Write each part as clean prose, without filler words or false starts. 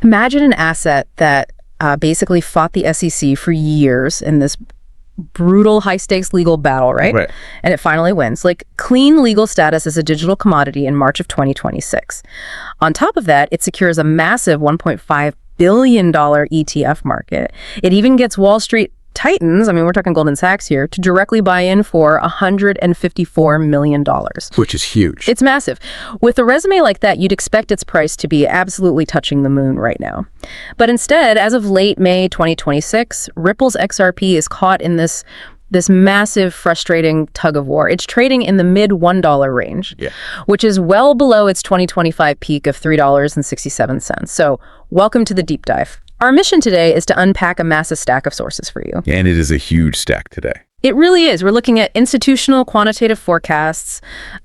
Imagine an asset that basically fought the SEC for years in this brutal high-stakes legal battle, right? Right. And it finally wins. Like, clean legal status as a digital commodity in March of 2026. On top of that, it secures a massive $1.5 billion ETF market. It even gets Wall Street titans, I mean, we're talking Goldman Sachs here, to directly buy in for $154 million. Which is huge. It's massive. With a resume like that, you'd expect its price to be absolutely touching the moon right now. But instead, as of late May 2026, Ripple's XRP is caught in this massive, frustrating tug of war. It's trading in the mid $1 range, which is well below its 2025 peak of $3.67. So welcome to the deep dive. Our mission today is to unpack a massive stack of sources for you. And it is a huge stack today. It really is. We're looking at institutional quantitative forecasts,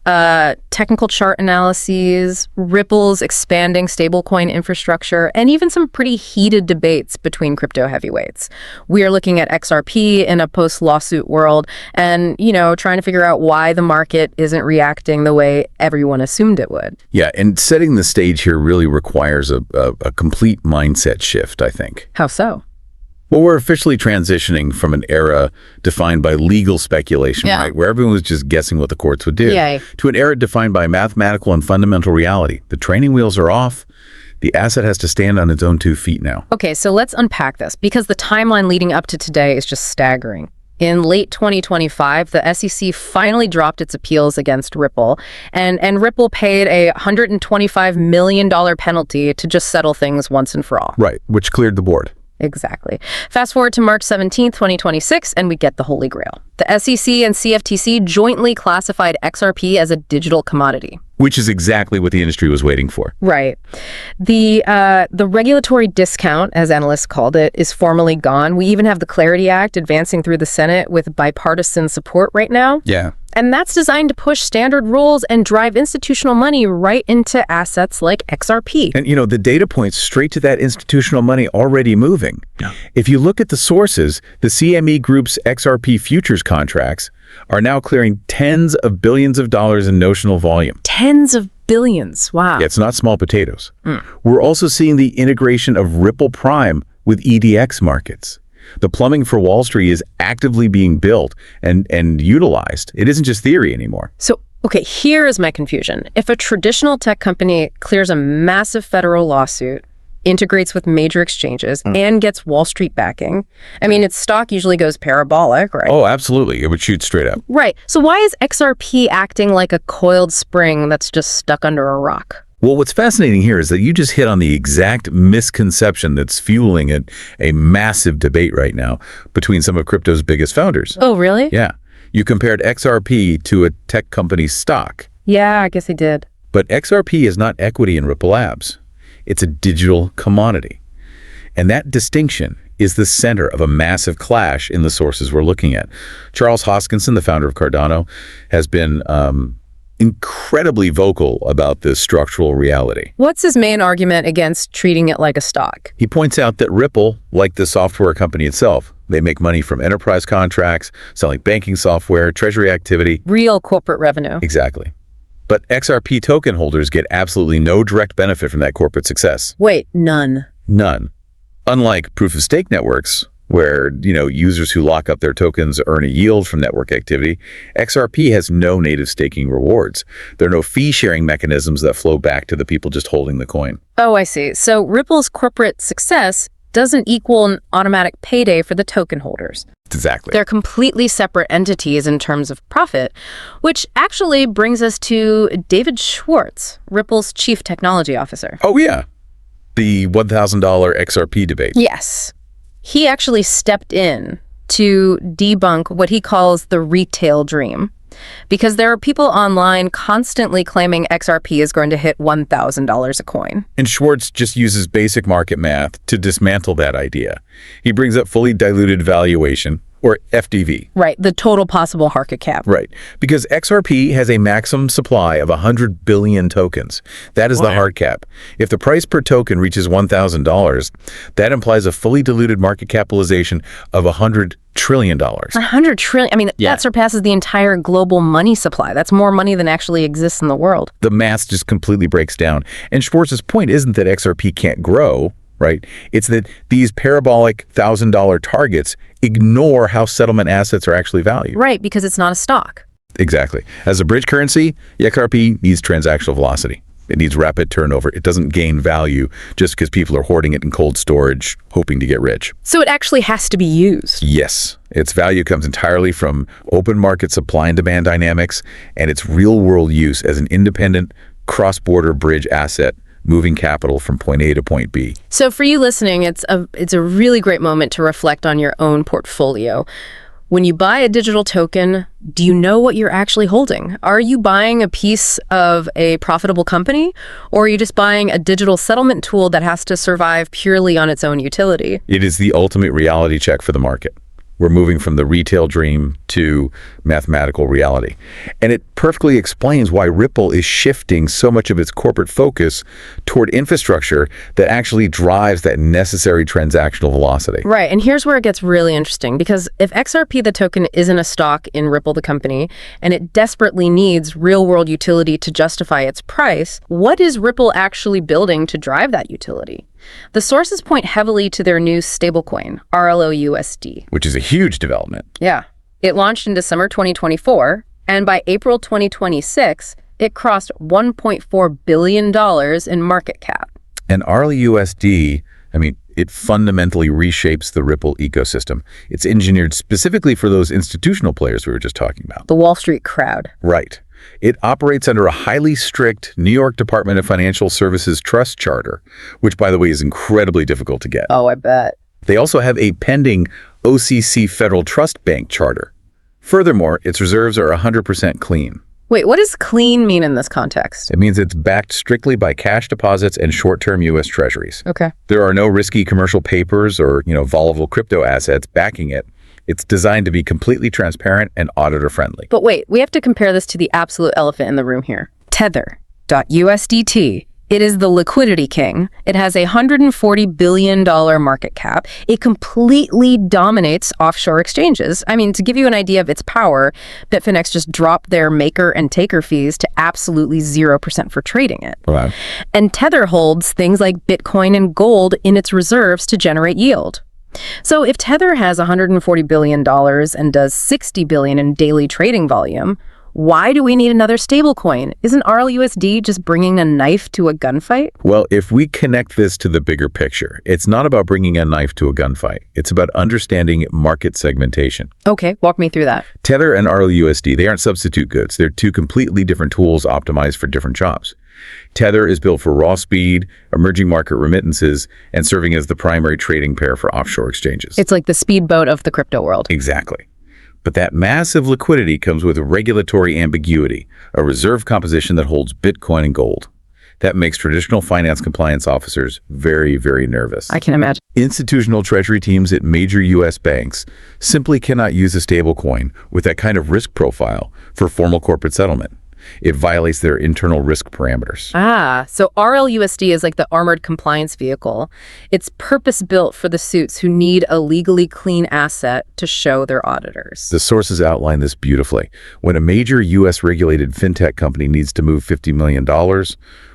technical chart analyses, Ripple's expanding stablecoin infrastructure, and even some pretty heated debates between crypto heavyweights. We are looking at XRP in a post-lawsuit world and, trying to figure out why the market isn't reacting the way everyone assumed it would. Yeah, and setting the stage here really requires a complete mindset shift, I think. How so? Well, we're officially transitioning from an era defined by legal speculation, right, where everyone was just guessing what the courts would do, to an era defined by mathematical and fundamental reality. The training wheels are off. The asset has to stand on its own 2 feet now. Okay, so let's unpack this, because the timeline leading up to today is just staggering. In late 2025, the SEC finally dropped its appeals against Ripple, and Ripple paid a $125 million penalty to just settle things once and for all. Right, which cleared the board. Exactly. Fast forward to March 17th, 2026, and we get the Holy Grail. The SEC and CFTC jointly classified XRP as a digital commodity. Which is exactly what the industry was waiting for. Right. The regulatory discount, as analysts called it, is formally gone. We even have the Clarity Act advancing through the Senate with bipartisan support right now. Yeah. And that's designed to push standard rules and drive institutional money right into assets like XRP. And, the data points straight to that institutional money already moving. Yeah. If you look at the sources, the CME Group's XRP futures contracts are now clearing tens of billions of dollars in notional volume. Tens of billions. Wow. Yeah, it's not small potatoes. We're also seeing the integration of Ripple Prime with EDX markets. The plumbing for Wall Street is actively being built and utilized. It isn't just theory anymore. So, okay, here is my confusion. If a traditional tech company clears a massive federal lawsuit, integrates with major exchanges, and gets Wall Street backing, I mean, its stock usually goes parabolic, right? Oh, absolutely. It would shoot straight up. Right. So why is XRP acting like a coiled spring that's just stuck under a rock? Well, what's fascinating here is that you just hit on the exact misconception that's fueling a massive debate right now between some of crypto's biggest founders. Oh, really? Yeah. You compared XRP to a tech company's stock. Yeah, I guess I did. But XRP is not equity in Ripple Labs. It's a digital commodity. And that distinction is the center of a massive clash in the sources we're looking at. Charles Hoskinson, the founder of Cardano, has been incredibly vocal about this structural reality. What's his main argument against treating it like a stock? He points out that Ripple, like the software company itself, they make money from enterprise contracts, selling banking software, treasury activity. Real corporate revenue. Exactly. But XRP token holders get absolutely no direct benefit from that corporate success. Wait, none? None. Unlike proof-of-stake networks, where, users who lock up their tokens earn a yield from network activity, XRP has no native staking rewards. There are no fee-sharing mechanisms that flow back to the people just holding the coin. Oh, I see. So Ripple's corporate success doesn't equal an automatic payday for the token holders. Exactly. They're completely separate entities in terms of profit, which actually brings us to David Schwartz, Ripple's chief technology officer. Oh, yeah. The $1,000 XRP debate. Yes. He actually stepped in to debunk what he calls the retail dream, because there are people online constantly claiming XRP is going to hit $1,000 a coin. And Schwartz just uses basic market math to dismantle that idea. He brings up fully diluted valuation, or FDV. Right, the total possible market cap. Right, because XRP has a maximum supply of 100 billion tokens. That is the hard cap. If the price per token reaches $1,000, that implies a fully diluted market capitalization of $100 trillion. 100 trillion? I mean, that surpasses the entire global money supply. That's more money than actually exists in the world. The math just completely breaks down. And Schwartz's point isn't that XRP can't grow. right? It's that these parabolic $1,000 targets ignore how settlement assets are actually valued. Right, because it's not a stock. Exactly. As a bridge currency, the XRP needs transactional velocity. It needs rapid turnover. It doesn't gain value just because people are hoarding it in cold storage, hoping to get rich. So it actually has to be used. Yes. Its value comes entirely from open market supply and demand dynamics and its real-world use as an independent cross-border bridge asset, moving capital from point A to point B. So for you listening, it's a really great moment to reflect on your own portfolio. When you buy a digital token, do you know what you're actually holding? Are you buying a piece of a profitable company, or are you just buying a digital settlement tool that has to survive purely on its own utility? It is the ultimate reality check for the market. We're moving from the retail dream to mathematical reality. And it perfectly explains why Ripple is shifting so much of its corporate focus toward infrastructure that actually drives that necessary transactional velocity. Right, and here's where it gets really interesting, because if XRP the token isn't a stock in Ripple the company, and it desperately needs real-world utility to justify its price, what is Ripple actually building to drive that utility? The sources point heavily to their new stablecoin, RLUSD. Which is a huge development. Yeah. It launched in December 2024, and by April 2026, it crossed $1.4 billion in market cap. And RLUSD, it fundamentally reshapes the Ripple ecosystem. It's engineered specifically for those institutional players we were just talking about. The Wall Street crowd. Right. It operates under a highly strict New York Department of Financial Services trust charter, which, by the way, is incredibly difficult to get. Oh, I bet. They also have a pending OCC Federal Trust Bank charter. Furthermore, its reserves are 100% clean. Wait, what does clean mean in this context? It means it's backed strictly by cash deposits and short-term U.S. Treasuries. Okay. There are no risky commercial papers or, volatile crypto assets backing it. It's designed to be completely transparent and auditor-friendly. But wait, we have to compare this to the absolute elephant in the room here. Tether.USDT. It is the liquidity king. It has a $140 billion market cap. It completely dominates offshore exchanges. To give you an idea of its power, Bitfinex just dropped their maker and taker fees to absolutely 0% for trading it. Wow. And Tether holds things like Bitcoin and gold in its reserves to generate yield. So if Tether has $140 billion and does $60 billion in daily trading volume, why do we need another stablecoin? Isn't RLUSD just bringing a knife to a gunfight? Well, if we connect this to the bigger picture, it's not about bringing a knife to a gunfight. It's about understanding market segmentation. Okay, walk me through that. Tether and RLUSD, they aren't substitute goods. They're two completely different tools optimized for different jobs. Tether is built for raw speed, emerging market remittances, and serving as the primary trading pair for offshore exchanges. It's like the speedboat of the crypto world. Exactly. But that massive liquidity comes with regulatory ambiguity, a reserve composition that holds Bitcoin and gold. That makes traditional finance compliance officers very, very nervous. I can imagine. Institutional treasury teams at major U.S. banks simply cannot use a stablecoin with that kind of risk profile for formal corporate settlement. It violates their internal risk parameters. So RLUSD is like the armored compliance vehicle. It's purpose-built for the suits who need a legally clean asset to show their auditors. The sources outline this beautifully. When a major U.S.-regulated fintech company needs to move $50 million,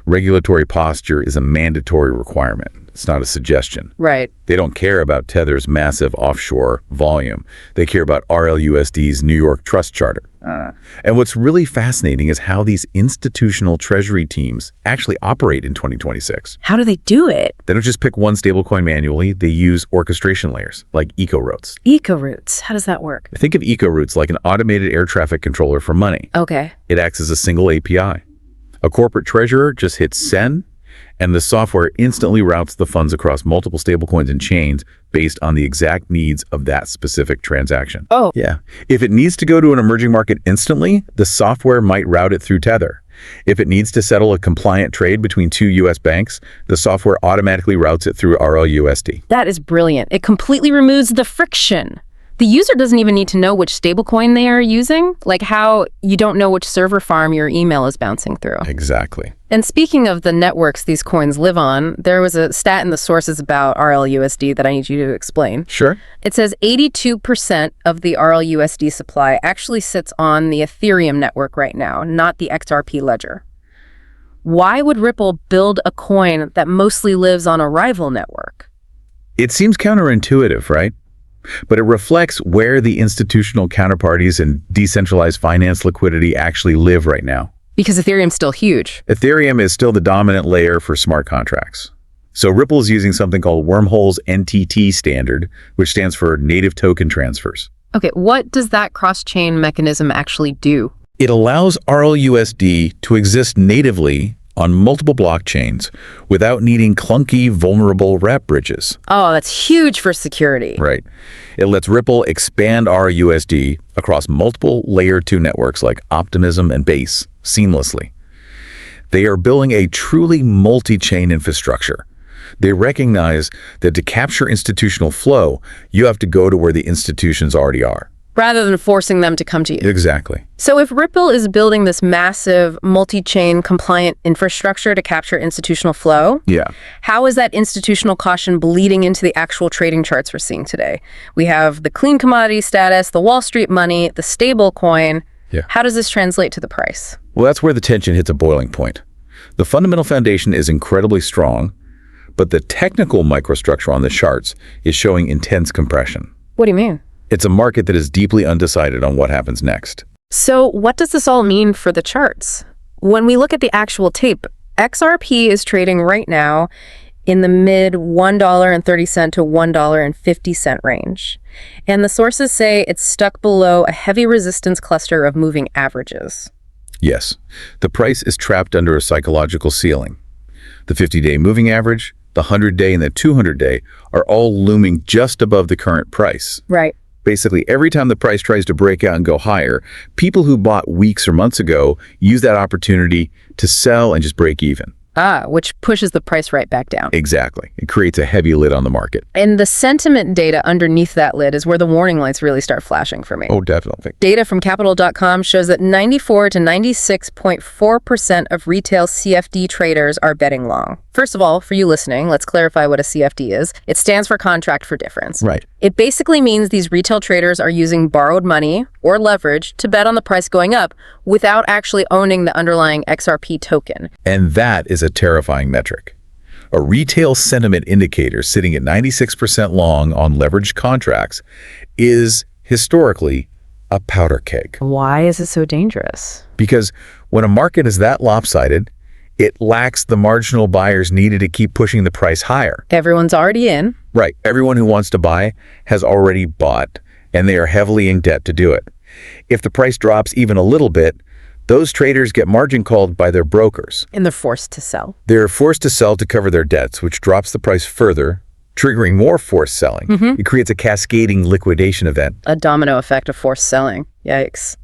regulatory posture is a mandatory requirement. It's not a suggestion. Right. They don't care about Tether's massive offshore volume. They care about RLUSD's New York Trust Charter. And what's really fascinating is how these institutional treasury teams actually operate in 2026. How do they do it? They don't just pick one stablecoin manually. They use orchestration layers like eco-routes. Eco-routes. How does that work? Think of eco-routes like an automated air traffic controller for money. Okay. It acts as a single API. A corporate treasurer just hits send, and the software instantly routes the funds across multiple stablecoins and chains based on the exact needs of that specific transaction. Oh. Yeah. If it needs to go to an emerging market instantly, the software might route it through Tether. If it needs to settle a compliant trade between two U.S. banks, the software automatically routes it through RLUSD. That is brilliant. It completely removes the friction. The user doesn't even need to know which stablecoin they are using, like how you don't know which server farm your email is bouncing through. Exactly. And speaking of the networks these coins live on, there was a stat in the sources about RLUSD that I need you to explain. Sure. It says 82% of the RLUSD supply actually sits on the Ethereum network right now, not the XRP ledger. Why would Ripple build a coin that mostly lives on a rival network? It seems counterintuitive, right? But it reflects where the institutional counterparties and decentralized finance liquidity actually live right now. Because Ethereum's still huge. Ethereum is still the dominant layer for smart contracts. So Ripple is using something called Wormhole's NTT standard, which stands for native token transfers. Okay, what does that cross-chain mechanism actually do? It allows RLUSD to exist natively on multiple blockchains without needing clunky, vulnerable wrap bridges. Oh, that's huge for security. Right. It lets Ripple expand RLUSD across multiple Layer 2 networks like Optimism and Base seamlessly. They are building a truly multi-chain infrastructure. They recognize that to capture institutional flow, you have to go to where the institutions already are. Rather than forcing them to come to you. Exactly. So if Ripple is building this massive multi-chain compliant infrastructure to capture institutional flow, Yeah. how is that institutional caution bleeding into the actual trading charts we're seeing today? We have the clean commodity status, the Wall Street money, the stablecoin. Yeah. How does this translate to the price? Well, that's where the tension hits a boiling point. The fundamental foundation is incredibly strong, but the technical microstructure on the charts is showing intense compression. What do you mean? It's a market that is deeply undecided on what happens next. So what does this all mean for the charts? When we look at the actual tape, XRP is trading right now in the mid $1.30 to $1.50 range. And the sources say it's stuck below a heavy resistance cluster of moving averages. Yes, the price is trapped under a psychological ceiling. The 50-day moving average, the 100-day, and the 200-day are all looming just above the current price. Right. Basically, every time the price tries to break out and go higher, people who bought weeks or months ago use that opportunity to sell and just break even. Which pushes the price right back down. Exactly. It creates a heavy lid on the market. And the sentiment data underneath that lid is where the warning lights really start flashing for me. Oh, definitely. Data from Capital.com shows that 94 to 96.4% of retail CFD traders are betting long. First of all, for you listening, let's clarify what a CFD is. It stands for contract for difference. Right. It basically means these retail traders are using borrowed money or leverage to bet on the price going up without actually owning the underlying XRP token. And that is a terrifying metric. A retail sentiment indicator sitting at 96% long on leveraged contracts is historically a powder keg. Why is it so dangerous? Because when a market is that lopsided, it lacks the marginal buyers needed to keep pushing the price higher. Everyone's already in. Right. Everyone who wants to buy has already bought, and they are heavily in debt to do it. If the price drops even a little bit, those traders get margin called by their brokers. And they're forced to sell. They're forced to sell to cover their debts, which drops the price further, triggering more forced selling. It creates a cascading liquidation event. A domino effect of forced selling. Yikes.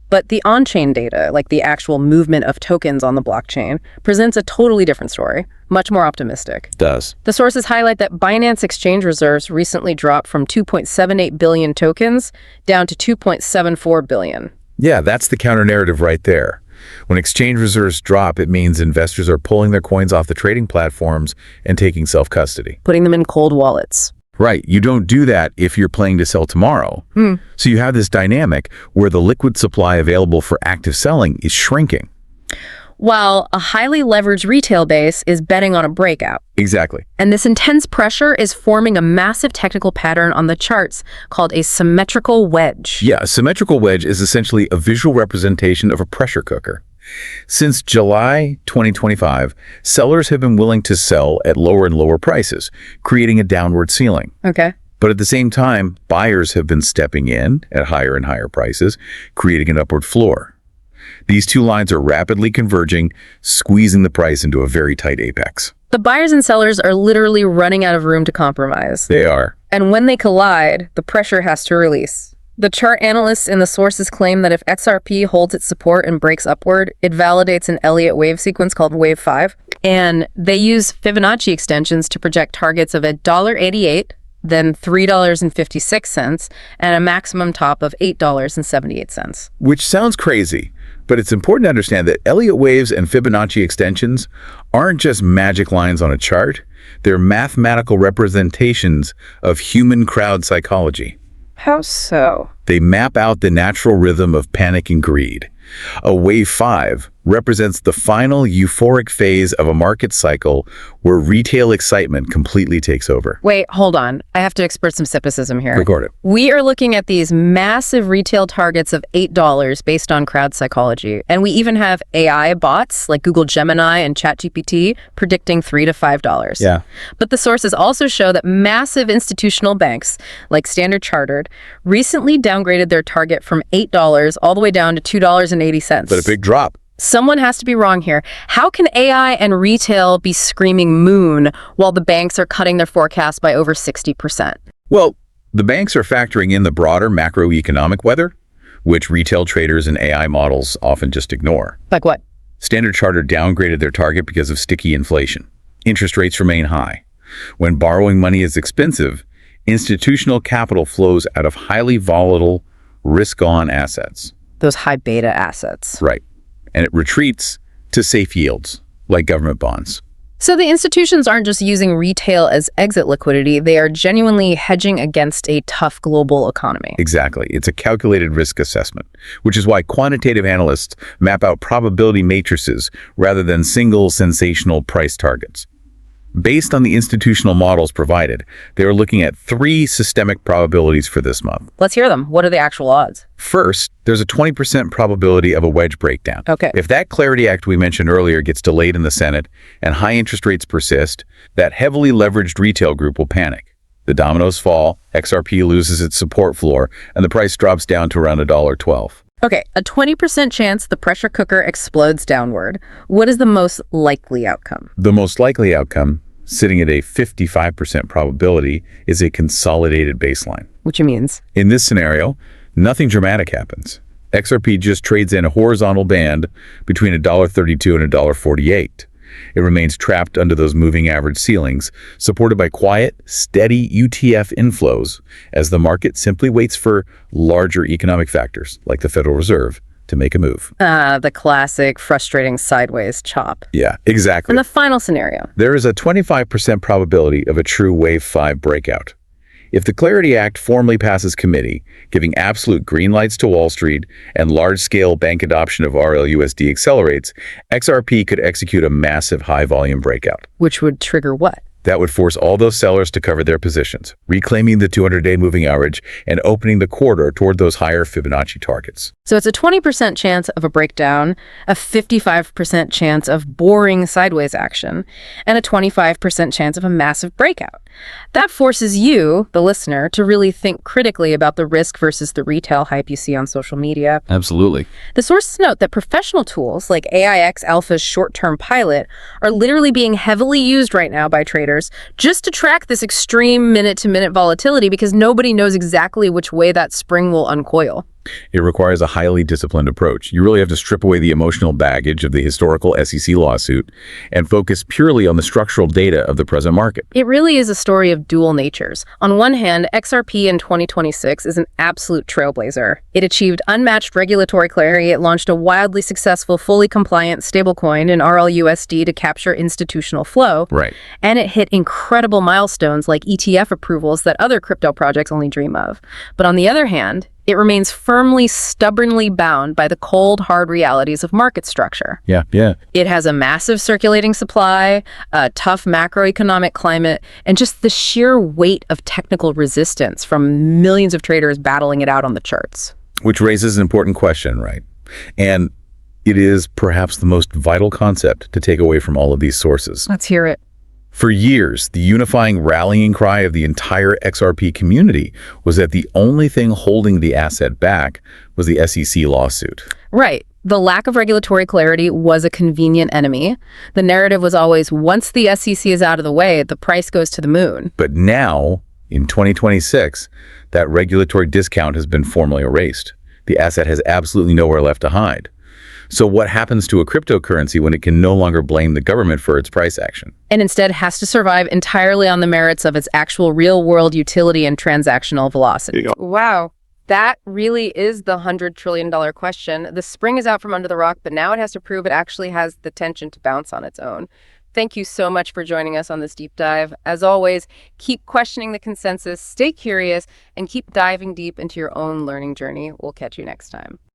But the on-chain data, like the actual movement of tokens on the blockchain, presents a totally different story, much more optimistic. Does. The sources highlight that Binance exchange reserves recently dropped from 2.78 billion tokens down to 2.74 billion. Yeah, that's the counter narrative right there. When exchange reserves drop, it means investors are pulling their coins off the trading platforms and taking self-custody. Putting them in cold wallets. Right. You don't do that if you're planning to sell tomorrow. So you have this dynamic where the liquid supply available for active selling is shrinking. While a highly leveraged retail base is betting on a breakout. Exactly. And this intense pressure is forming a massive technical pattern on the charts called a symmetrical wedge. Yeah, a symmetrical wedge is essentially a visual representation of a pressure cooker. Since July 2025, sellers have been willing to sell at lower and lower prices, creating a downward ceiling. Okay. But at the same time, buyers have been stepping in at higher and higher prices, creating an upward floor. These two lines are rapidly converging, squeezing the price into a very tight apex. The buyers and sellers are literally running out of room to compromise. They are. And when they collide, the pressure has to release. The chart analysts in the sources claim that if XRP holds its support and breaks upward, it validates an Elliott wave sequence called wave 5. And they use Fibonacci extensions to project targets of $1.88, then $3.56, and a maximum top of $8.78. Which sounds crazy, but it's important to understand that Elliott waves and Fibonacci extensions aren't just magic lines on a chart. They're mathematical representations of human crowd psychology. How so? They map out the natural rhythm of panic and greed. A wave 5 represents the final euphoric phase of a market cycle where retail excitement completely takes over. Wait, hold on. I have to express some skepticism here. Record it. We are looking at these massive retail targets of $8 based on crowd psychology. And we even have AI bots like Google Gemini and ChatGPT predicting $3 to $5. Yeah. But the sources also show that massive institutional banks like Standard Chartered recently downgraded their target from $8 all the way down to $2.80. But a big drop. Someone has to be wrong here. How can AI and retail be screaming moon while the banks are cutting their forecast by over 60%? Well, the banks are factoring in the broader macroeconomic weather, which retail traders and AI models often just ignore. Like what? Standard Chartered downgraded their target because of sticky inflation. Interest rates remain high. When borrowing money is expensive, institutional capital flows out of highly volatile, risk-on assets. Those high beta assets. Right. And it retreats to safe yields, like government bonds. So the institutions aren't just using retail as exit liquidity, they are genuinely hedging against a tough global economy. Exactly. It's a calculated risk assessment, which is why quantitative analysts map out probability matrices rather than single sensational price targets. Based on the institutional models provided, they are looking at 3 systemic probabilities for this month. Let's hear them. What are the actual odds? First, there's a 20% probability of a wedge breakdown. Okay. If that Clarity Act we mentioned earlier gets delayed in the Senate and high interest rates persist, that heavily leveraged retail group will panic. The dominoes fall, XRP loses its support floor, and the price drops down to around $1.12. Okay, a 20% chance the pressure cooker explodes downward. What is the most likely outcome? The most likely outcome, sitting at a 55% probability, is a consolidated baseline. Which means? In this scenario, nothing dramatic happens. XRP just trades in a horizontal band between $1.32 and $1.48. It remains trapped under those moving average ceilings, supported by quiet, steady ETF inflows, as the market simply waits for larger economic factors, like the Federal Reserve, to make a move. The classic frustrating sideways chop. Yeah, exactly. And the final scenario. There is a 25% probability of a true Wave 5 breakout. If the Clarity Act formally passes committee, giving absolute green lights to Wall Street and large-scale bank adoption of RLUSD accelerates, XRP could execute a massive high-volume breakout. Which would trigger what? That would force all those sellers to cover their positions, reclaiming the 200-day moving average and opening the corridor toward those higher Fibonacci targets. So it's a 20% chance of a breakdown, a 55% chance of boring sideways action, and a 25% chance of a massive breakout. That forces you, the listener, to really think critically about the risk versus the retail hype you see on social media. Absolutely. The sources note that professional tools like AIX Alpha's short-term pilot are literally being heavily used right now by traders just to track this extreme minute-to-minute volatility because nobody knows exactly which way that spring will uncoil. It requires a highly disciplined approach. You really have to strip away the emotional baggage of the historical SEC lawsuit and focus purely on the structural data of the present market. It really is a story of dual natures. On one hand, XRP in 2026 is an absolute trailblazer. It achieved unmatched regulatory clarity. It launched a wildly successful, fully compliant stablecoin in RLUSD to capture institutional flow. Right. And it hit incredible milestones like ETF approvals that other crypto projects only dream of. But on the other hand, it remains firmly, stubbornly bound by the cold, hard realities of market structure. Yeah. It has a massive circulating supply, a tough macroeconomic climate, and just the sheer weight of technical resistance from millions of traders battling it out on the charts. Which raises an important question, right? And it is perhaps the most vital concept to take away from all of these sources. Let's hear it. For years, the unifying rallying cry of the entire XRP community was that the only thing holding the asset back was the SEC lawsuit. Right. The lack of regulatory clarity was a convenient enemy. The narrative was always, once the SEC is out of the way, the price goes to the moon. But now, in 2026, that regulatory discount has been formally erased. The asset has absolutely nowhere left to hide. So what happens to a cryptocurrency when it can no longer blame the government for its price action? And instead has to survive entirely on the merits of its actual real-world utility and transactional velocity. Wow. That really is the $100 trillion question. The spring is out from under the rock, but now it has to prove it actually has the tension to bounce on its own. Thank you so much for joining us on this deep dive. As always, keep questioning the consensus, stay curious, and keep diving deep into your own learning journey. We'll catch you next time.